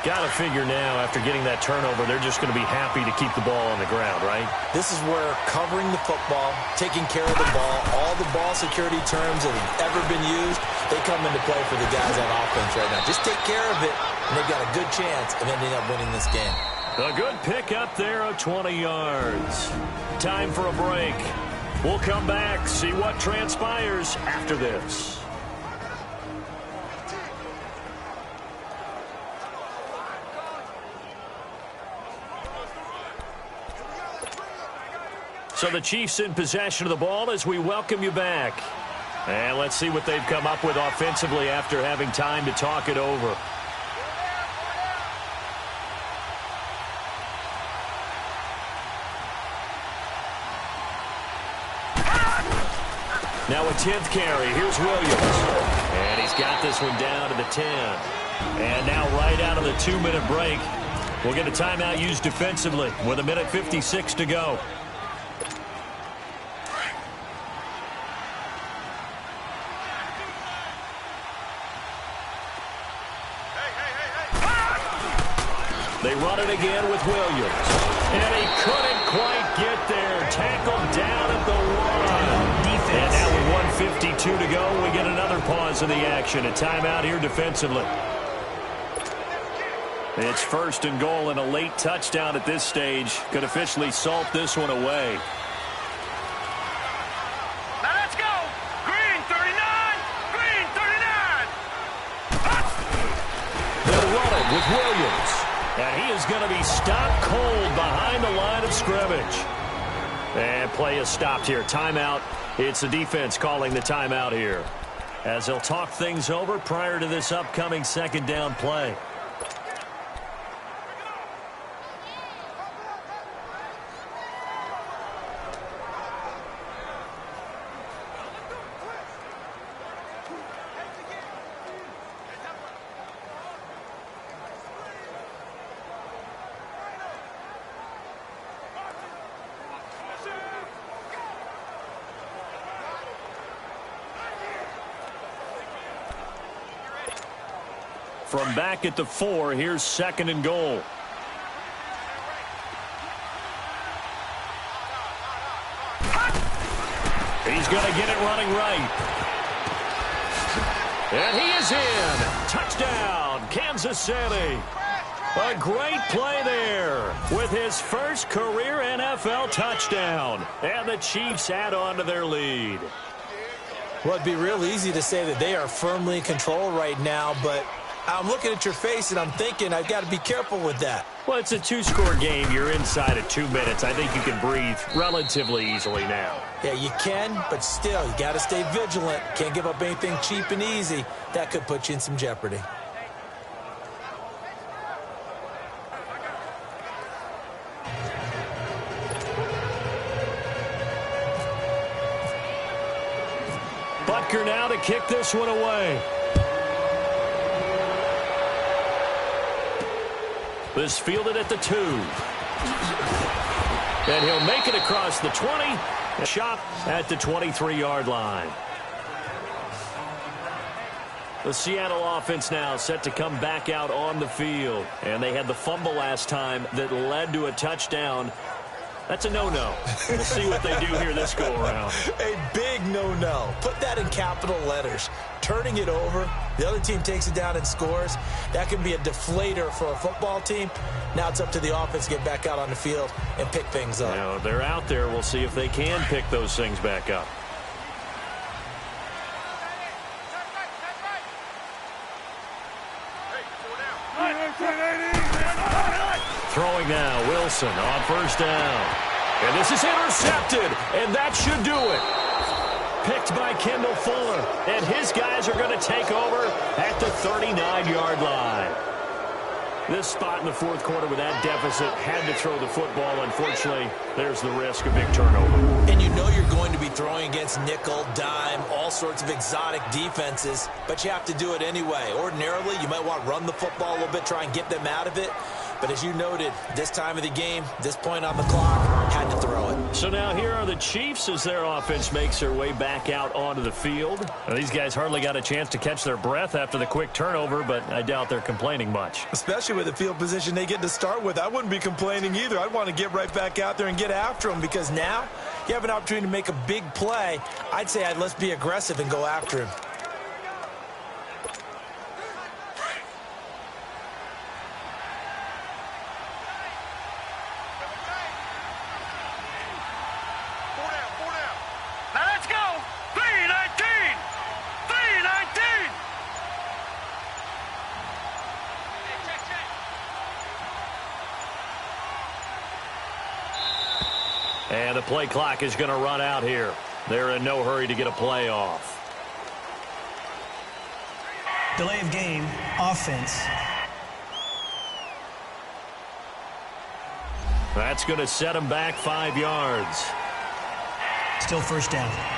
Got to figure now, after getting that turnover, they're just going to be happy to keep the ball on the ground, right?
This is where covering the football, taking care of the ball, all the ball security terms that have ever been used, they come into play for the guys on offense right now. Just take care of it, and they've got a good chance of ending up winning this game.
A good pick up there of 20 yards. Time for a break. We'll come back, see what transpires after this. So the Chiefs in possession of the ball as we welcome you back. And let's see what they've come up with offensively after having time to talk it over. Now a 10th carry. Here's Williams. And he's got this one down to the 10. And now right out of the 2-minute break, we'll get a timeout used defensively with 1:56 to go. They run it again with Williams. And he couldn't quite get there. Tackled down at the 1. And now with 1:52 to go, we get another pause in the action. A timeout here defensively. It's 1st and goal, and a late touchdown at this stage could officially salt this one away.
Now let's go. Green 39. Green 39.
They'll run it with Williams. And he is going to be stopped cold behind the line of scrimmage. And play is stopped here. Timeout. It's the defense calling the timeout here, as they'll talk things over prior to this upcoming 2nd down play. From back at the 4, here's 2nd and goal. He's going to get it running right. And he is in. Touchdown, Kansas City. A great play there with his first career NFL touchdown. And the Chiefs add on to their lead.
Well, it'd be real easy to say that they are firmly in control right now, but I'm looking at your face and I'm thinking I've got to be careful with that.
Well, it's a 2-score game. You're inside of 2 minutes. I think you can breathe relatively easily now.
Yeah, you can, but still, you got to stay vigilant. Can't give up anything cheap and easy. That could put you in some jeopardy.
Butker now to kick this one away. This fielded at the 2. And he'll make it across the 20. A shot at the 23-yard line. The Seattle offense now set to come back out on the field. And they had the fumble last time that led to a touchdown. That's a no-no. We'll see what they do here this go-around.
A big no-no. Put that in capital letters. Turning it over, the other team takes it down and scores. That can be a deflator for a football team. Now it's up to the offense to get back out on the field and pick things up.
Now, they're out there. We'll see if they can pick those things back up. Throwing now, Wilson on 1st down. And this is intercepted, and that should do it. Picked by Kendall Fuller, and his guys are going to take over at the 39-yard line. This spot in the 4th quarter with that deficit, had to throw the football. Unfortunately, there's the risk of big turnover.
And you know you're going to be throwing against nickel, dime, all sorts of exotic defenses, but you have to do it anyway. Ordinarily, you might want to run the football a little bit, try and get them out of it. But as you noted, this time of the game, this point on the clock, had to throw it.
So now here are the Chiefs as their offense makes their way back out onto the field. Now, these guys hardly got a chance to catch their breath after the quick turnover, but I doubt they're complaining much.
Especially with the field position they get to start with. I wouldn't be complaining either. I'd want to get right back out there and get after them, because now you have an opportunity to make a big play. I'd say let's be aggressive and go after him.
And the play clock is going to run out here. They're in no hurry to get a play off.
Delay of game, offense.
That's going to set them back 5 yards.
Still 1st down.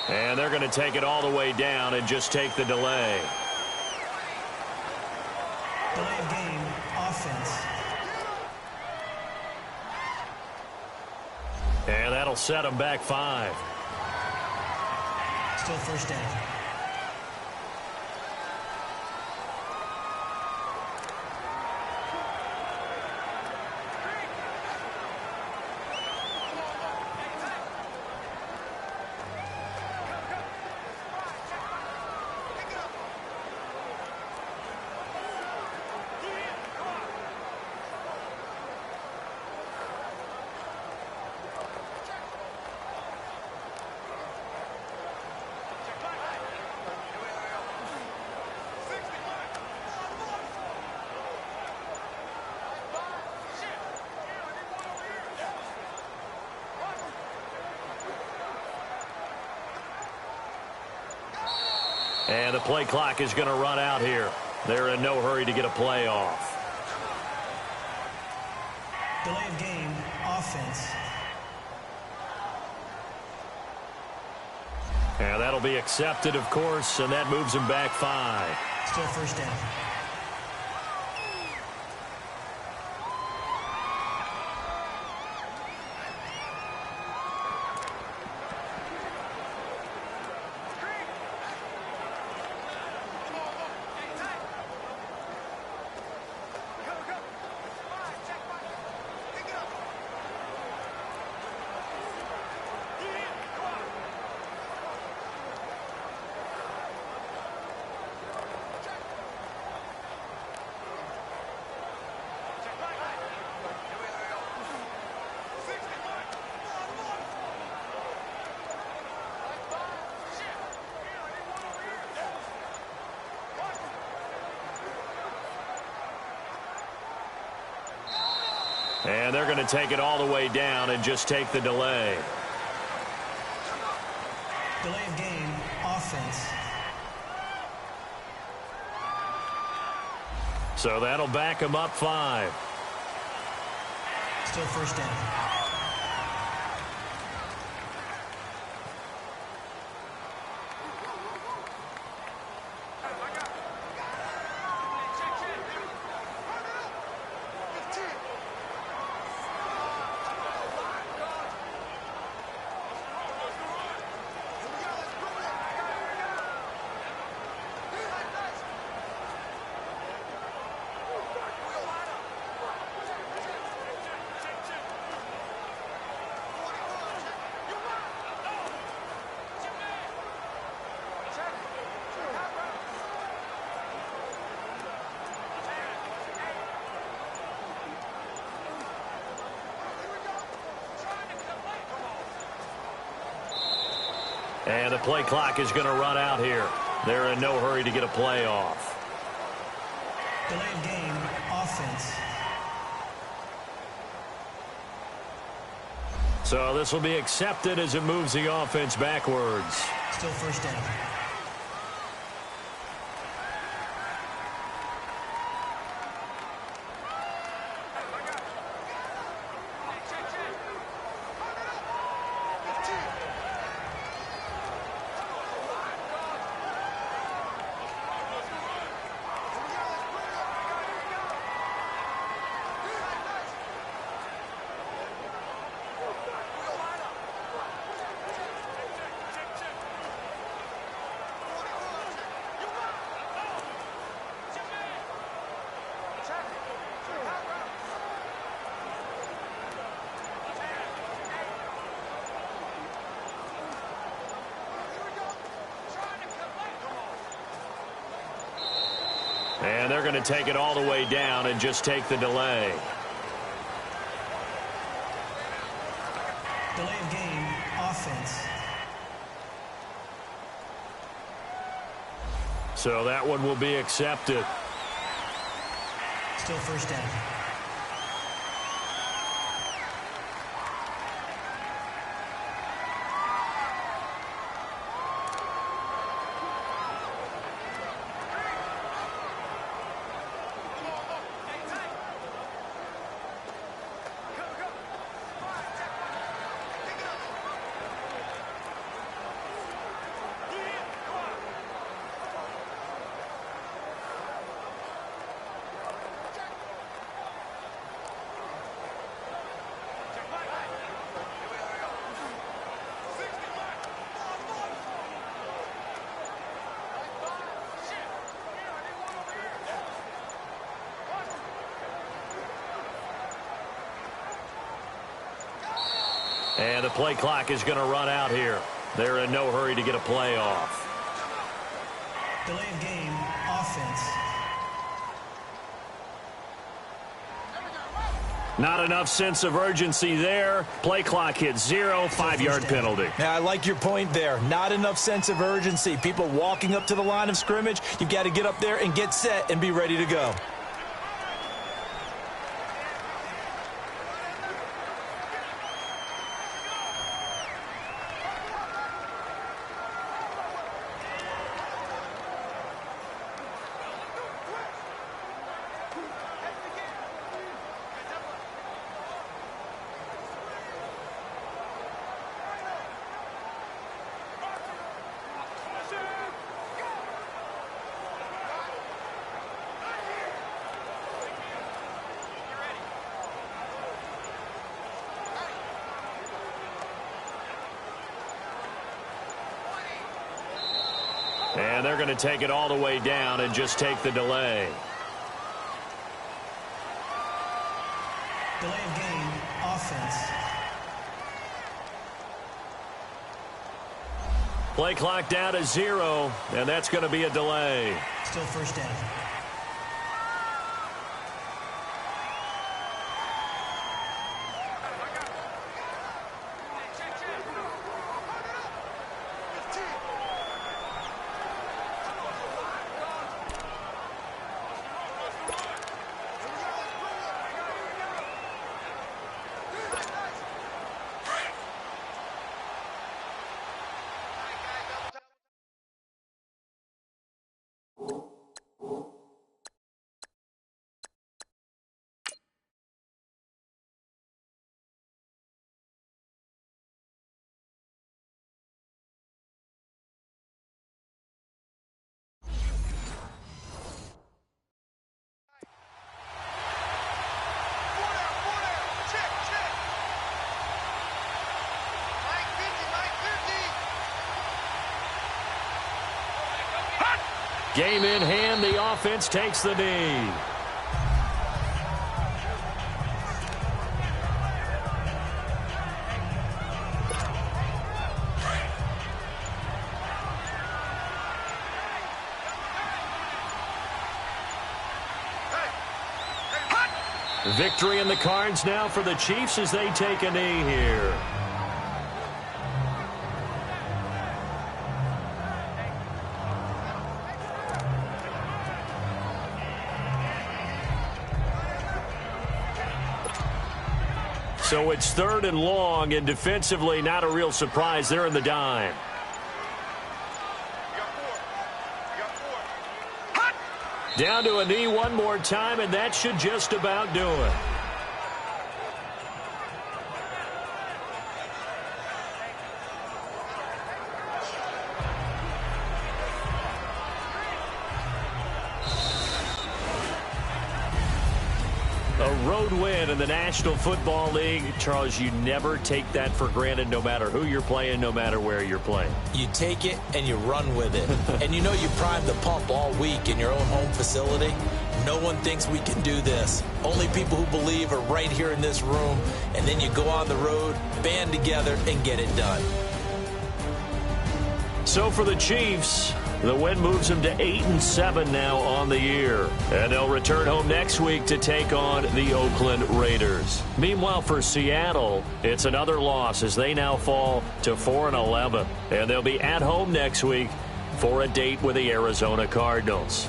And they're going to take it all the way down and just take the delay.
Delay of game, offense.
And that'll set them back 5.
Still first down.
And the play clock is going to run out here. They're in no hurry to get a play off.
Delay of game, offense.
And that'll be accepted, of course, and that moves them back 5.
Still first down.
And they're going to take it all the way down and just take the delay.
Delay of game, offense.
So that'll back them up 5.
Still first down.
And the play clock is going to run out here. They're in no hurry to get a play off.
Delay of game, offense.
So this will be accepted as it moves the offense backwards.
Still first down.
And they're going to take it all the way down and just take the delay.
Delay of game, offense.
So that one will be accepted.
Still first down.
And the play clock is going to run out here. They're in no hurry to get a play off.
Delay of game, offense.
Not enough sense of urgency there. Play clock hits 0, 5-yard penalty.
Yeah, I like your point there. Not enough sense of urgency. People walking up to the line of scrimmage, you've got to get up there and get set and be ready to go.
And they're going to take it all the way down and just take the delay.
Delay of game, offense.
Play clock down to 0, and that's going to be a delay.
Still first down.
Game in hand, the offense takes the knee. Victory in the cards now for the Chiefs as they take a knee here. So it's 3rd and long, and defensively not a real surprise. They're in the dime. Down to a knee one more time, and that should just about do it. A road win in the National Football League. Charles, you never take that for granted no matter who you're playing, no matter where you're playing.
You take it and you run with it. And you know you primed the pump all week in your own home facility. No one thinks we can do this. Only people who believe are right here in this room. And then you go on the road, band together, and get it done.
So for the Chiefs, the win moves them to 8-7 now on the year. And they'll return home next week to take on the Oakland Raiders. Meanwhile, for Seattle, it's another loss as they now fall to 4-11. And they'll be at home next week for a date with the Arizona Cardinals.